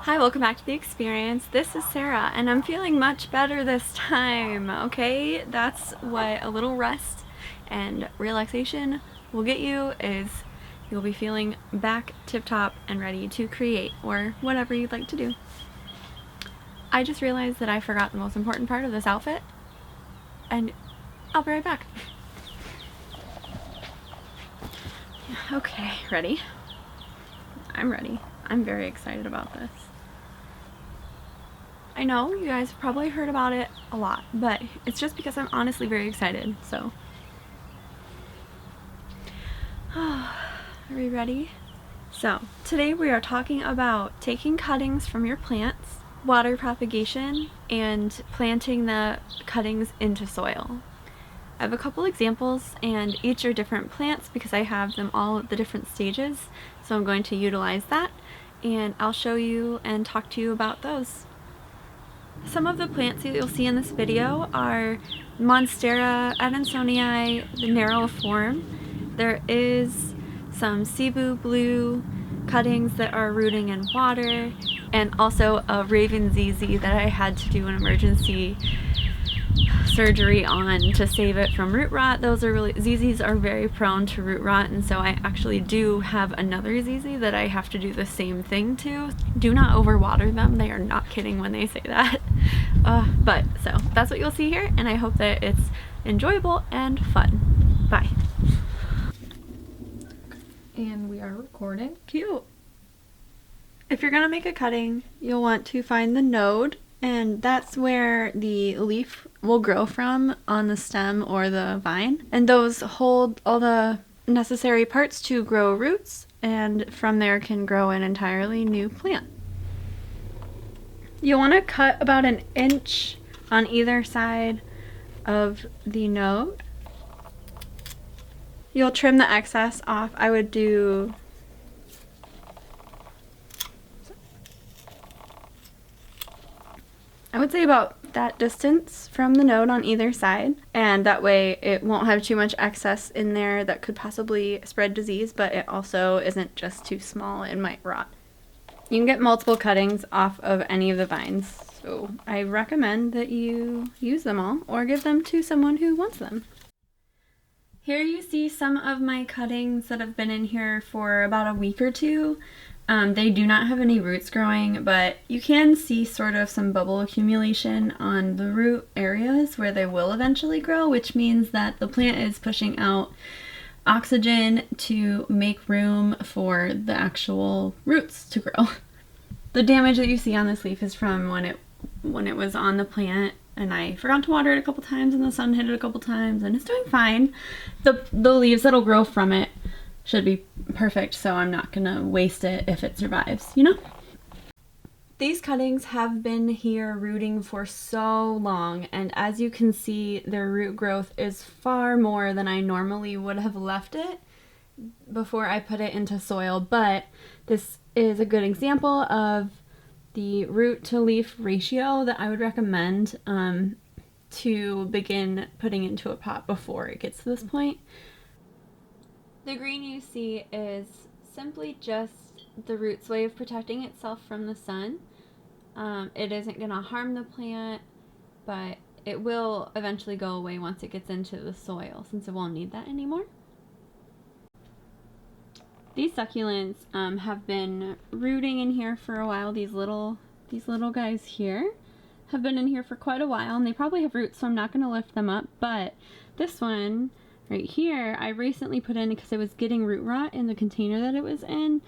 Hi, welcome back to The Experience. This is Sarah, and I'm feeling much better this time, okay? That's what a little rest and relaxation will get you, is you'll be feeling back tip-top and ready to create, or whatever you'd like to do. I just realized that I forgot the most important part of this outfit, and I'll be right back. Okay, ready? I'm ready. I'm very excited about this. I know you guys have probably heard about it a lot, but it's just because I'm honestly very excited, so. Are we ready? So, today we are talking about taking cuttings from your plants, water propagation, and planting the cuttings into soil. I have a couple examples, and each are different plants because I have them all at the different stages, so I'm going to utilize that, and I'll show you and talk to you about those. Some of the plants that you'll see in this video are Monstera adansonii, the narrow form. There is some Cebu blue cuttings that are rooting in water, and also a Raven ZZ that I had to do an emergency surgery on to save it from root rot. ZZs are very prone to root rot, and so I actually do have another ZZ that I have to do the same thing to. Do not overwater them. They are not kidding when they say that. But so that's what you'll see here, and I hope that it's enjoyable and fun. Bye. And we are recording. Cute. If you're gonna make a cutting, you'll want to find the node, and that's where the leaf will grow from on the stem or the vine. And those hold all the necessary parts to grow roots, and from there can grow an entirely new plant. You'll want to cut about 1 inch on either side of the node. You'll trim the excess off. I would do say about that distance from the node on either side, and that way it won't have too much excess in there that could possibly spread disease, but it also isn't just too small, it might rot. You can get multiple cuttings off of any of the vines, so I recommend that you use them all or give them to someone who wants them. Here you see some of my cuttings that have been in here for about a week or two. They do not have any roots growing, but you can see sort of some bubble accumulation on the root areas where they will eventually grow, which means that the plant is pushing out oxygen to make room for the actual roots to grow. The damage that you see on this leaf is from when it was on the plant, and I forgot to water it a couple times and the sun hit it a couple times, and it's doing fine. The leaves that'll grow from it should be perfect, so I'm not gonna waste it if it survives, you know? These cuttings have been here rooting for so long, and as you can see, their root growth is far more than I normally would have left it before I put it into soil, but this is a good example of the root to leaf ratio that I would recommend to begin putting into a pot before it gets to this point. The green you see is simply just the root's way of protecting itself from the sun. It isn't going to harm the plant, but it will eventually go away once it gets into the soil, since it won't need that anymore. These succulents have been rooting in here for a while. These little guys here have been in here for quite a while, and they probably have roots, so I'm not going to lift them up, but this one right here I recently put in because it was getting root rot in the container that it was in,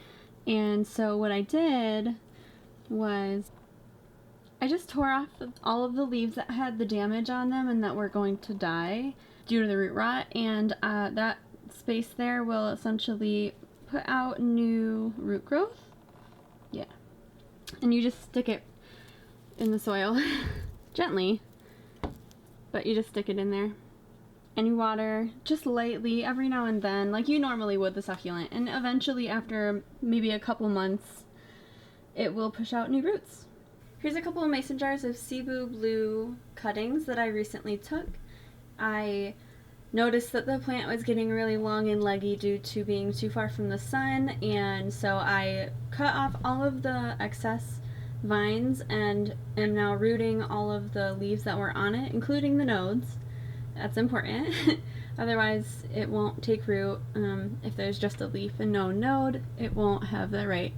and so what I did was I just tore off all of the leaves that had the damage on them and that were going to die due to the root rot, and that space there will essentially put out new root growth. Yeah. And you just stick it in the soil gently, but you just stick it in there. And you water just lightly every now and then, like you normally would the succulent, and eventually after maybe a couple months it will push out new roots. Here's a couple of mason jars of Cebu blue cuttings that I recently took. I noticed that the plant was getting really long and leggy due to being too far from the sun, and so I cut off all of the excess vines and am now rooting all of the leaves that were on it, including the nodes. That's important. Otherwise, it won't take root. If there's just a leaf and no node, it won't have the right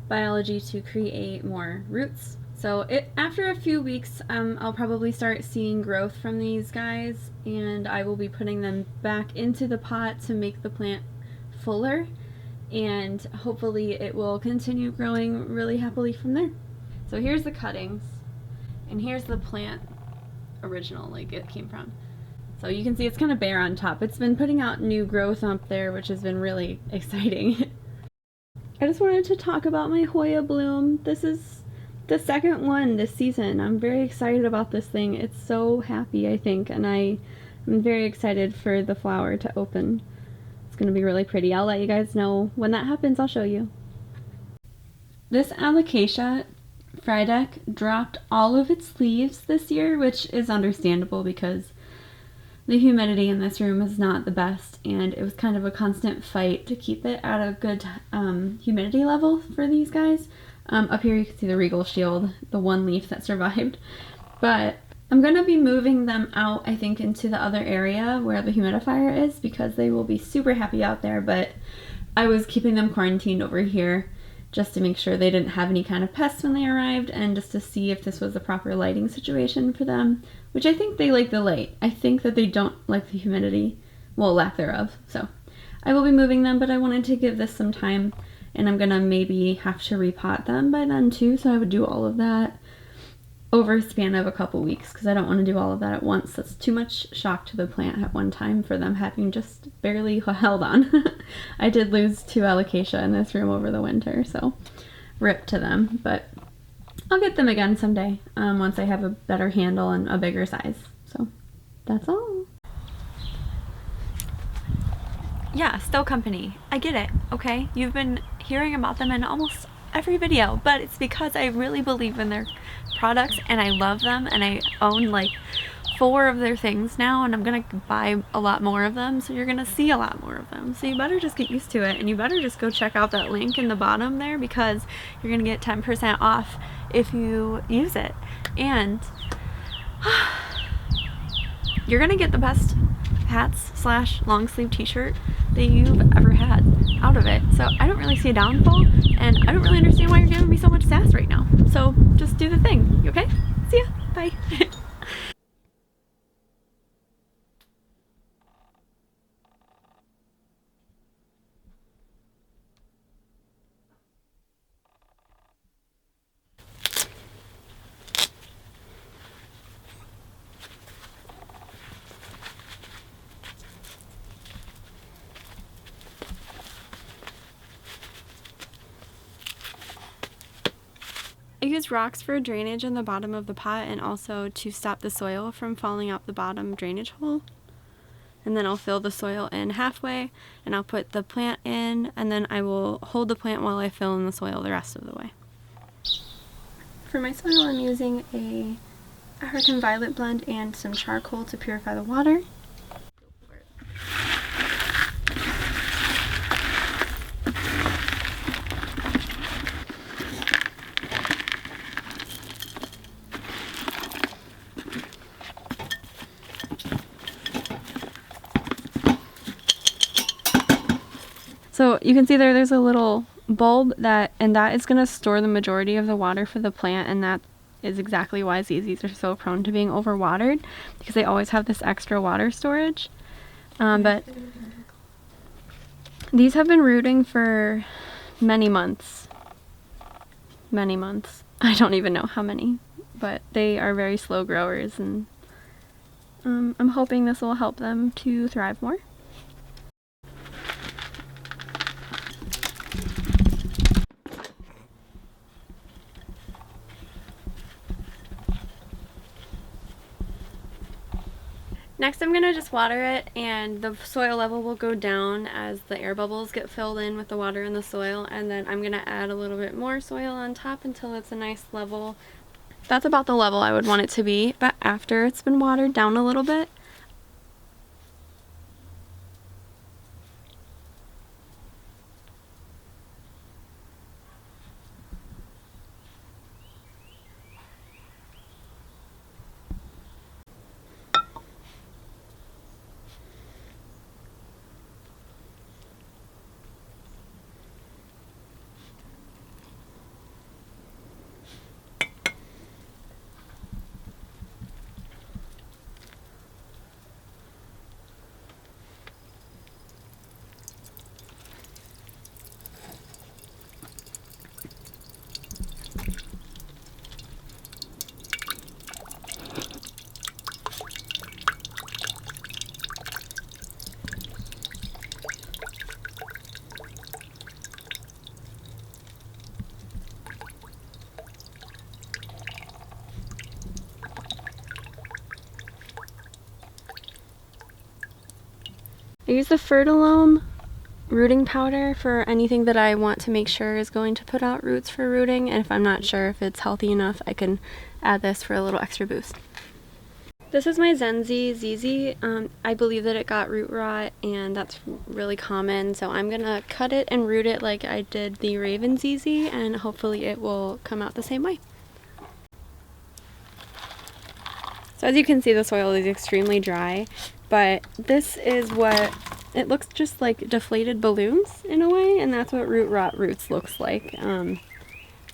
biology to create more roots. So after a few weeks, I'll probably start seeing growth from these guys, and I will be putting them back into the pot to make the plant fuller, and hopefully it will continue growing really happily from there. So here's the cuttings, and here's the plant original, like it came from. So you can see it's kind of bare on top. It's been putting out new growth up there, which has been really exciting. I just wanted to talk about my Hoya bloom. This is the second one this season. I'm very excited about this thing. It's so happy, I think, and I'm very excited for the flower to open. It's going to be really pretty. I'll let you guys know when that happens. I'll show you. This alocasia Frydek dropped all of its leaves this year, which is understandable because the humidity in this room is not the best, and it was kind of a constant fight to keep it at a good humidity level for these guys. Up here you can see the regal shield, the one leaf that survived. But I'm going to be moving them out, I think, into the other area where the humidifier is because they will be super happy out there, but I was keeping them quarantined over here just to make sure they didn't have any kind of pests when they arrived, and just to see if this was the proper lighting situation for them, which I think they like the light. I think that they don't like the humidity, well, lack thereof. So I will be moving them, but I wanted to give this some time, and I'm gonna maybe have to repot them by then too, so I would do all of that over a span of a couple weeks because I don't want to do all of that at once. That's too much shock to the plant at one time for them having just barely held on. I did lose 2 alocasia in this room over the winter, so rip to them, but I'll get them again someday once I have a better handle and a bigger size. So that's all. Yeah, Stow Company. I get it, okay? You've been hearing about them in almost every video, but it's because I really believe in their products and I love them, and I own like 4 of their things now, and I'm gonna buy a lot more of them, so you're gonna see a lot more of them. So you better just get used to it, and you better just go check out that link in the bottom there because you're gonna get 10% off if you use it, and you're gonna get the best hats / long sleeve t-shirt that you've ever had out of it. So I don't really see a downfall, and I don't really understand why you're giving me so much sass right now. So just do the thing, okay? See ya, bye. I use rocks for drainage in the bottom of the pot and also to stop the soil from falling out the bottom drainage hole. And then I'll fill the soil in halfway, and I'll put the plant in, and then I will hold the plant while I fill in the soil the rest of the way. For my soil, I'm using a African violet blend and some charcoal to purify the water. So you can see there's a little bulb that is going to store the majority of the water for the plant, and that is exactly why these are so prone to being overwatered, because they always have this extra water storage. But these have been rooting for many months. Many months. I don't even know how many, but they are very slow growers, and I'm hoping this will help them to thrive more. Next I'm going to just water it, and the soil level will go down as the air bubbles get filled in with the water in the soil, and then I'm going to add a little bit more soil on top until it's a nice level. That's about the level I would want it to be, but after it's been watered down a little bit, I use the Fertilome rooting powder for anything that I want to make sure is going to put out roots for rooting, and if I'm not sure if it's healthy enough, I can add this for a little extra boost. This is my Zenzi ZZ. I believe that it got root rot, and that's really common, so I'm gonna cut it and root it like I did the Raven ZZ, and hopefully it will come out the same way. So as you can see, the soil is extremely dry, but this is what it looks, just like deflated balloons in a way, and that's what root rot roots looks like.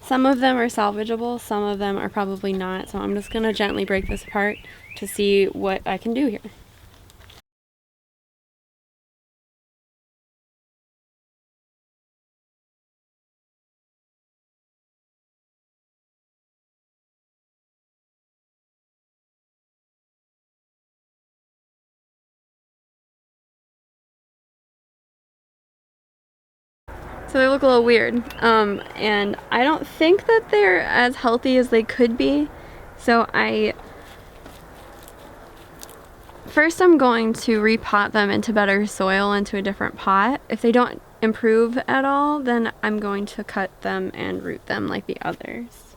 Some of them are salvageable, some of them are probably not, so I'm just going to gently break this apart to see what I can do here. So they look a little weird, and I don't think that they're as healthy as they could be, so first I'm going to repot them into better soil, into a different pot. If they don't improve at all, then I'm going to cut them and root them like the others.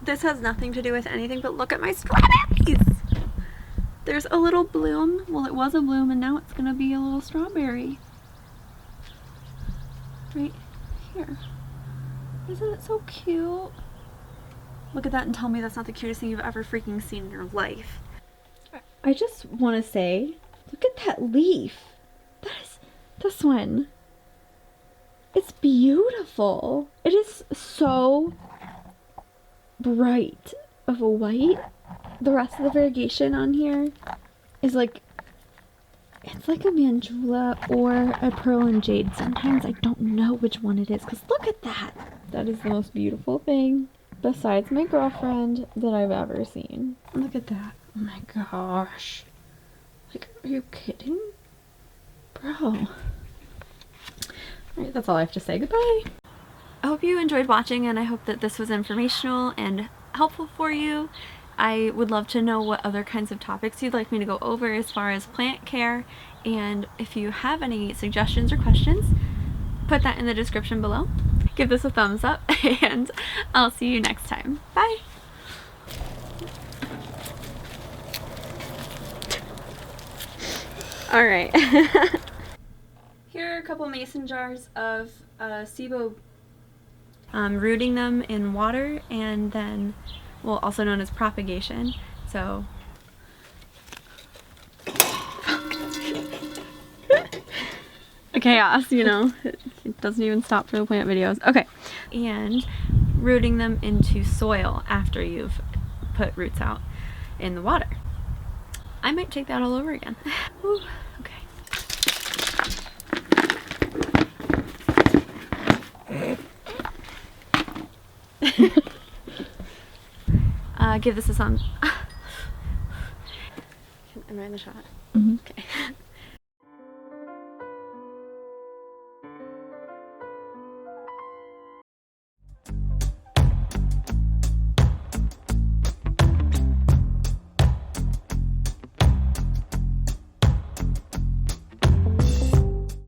This has nothing to do with anything, but look at my strawberries! There's a little bloom. Well, it was a bloom, and now it's gonna be a little strawberry. Right here. Isn't it so cute? Look at that and tell me that's not the cutest thing you've ever freaking seen in your life. I just want to say, look at that leaf. That is this one. It's beautiful. It is so bright of a white. The rest of the variegation on here is like, it's like a Manjula or a Pearl and Jade. Sometimes I don't know which one it is, because look at that. That is the most beautiful thing, besides my girlfriend, that I've ever seen. Look at that. Oh my gosh. Like, are you kidding? Bro. Alright, that's all I have to say. Goodbye. I hope you enjoyed watching, and I hope that this was informational and helpful for you. I would love to know what other kinds of topics you'd like me to go over as far as plant care, and if you have any suggestions or questions, put that in the description below. Give this a thumbs up, and I'll see you next time. Bye! Alright. Here are a couple mason jars of SIBO. Rooting them in water, and then, well, also known as propagation. So chaos, you know, it doesn't even stop for the plant videos. Okay, and rooting them into soil after you've put roots out in the water. I might take that all over again. Ooh, okay. Give this a thumbs. Am I in the shot?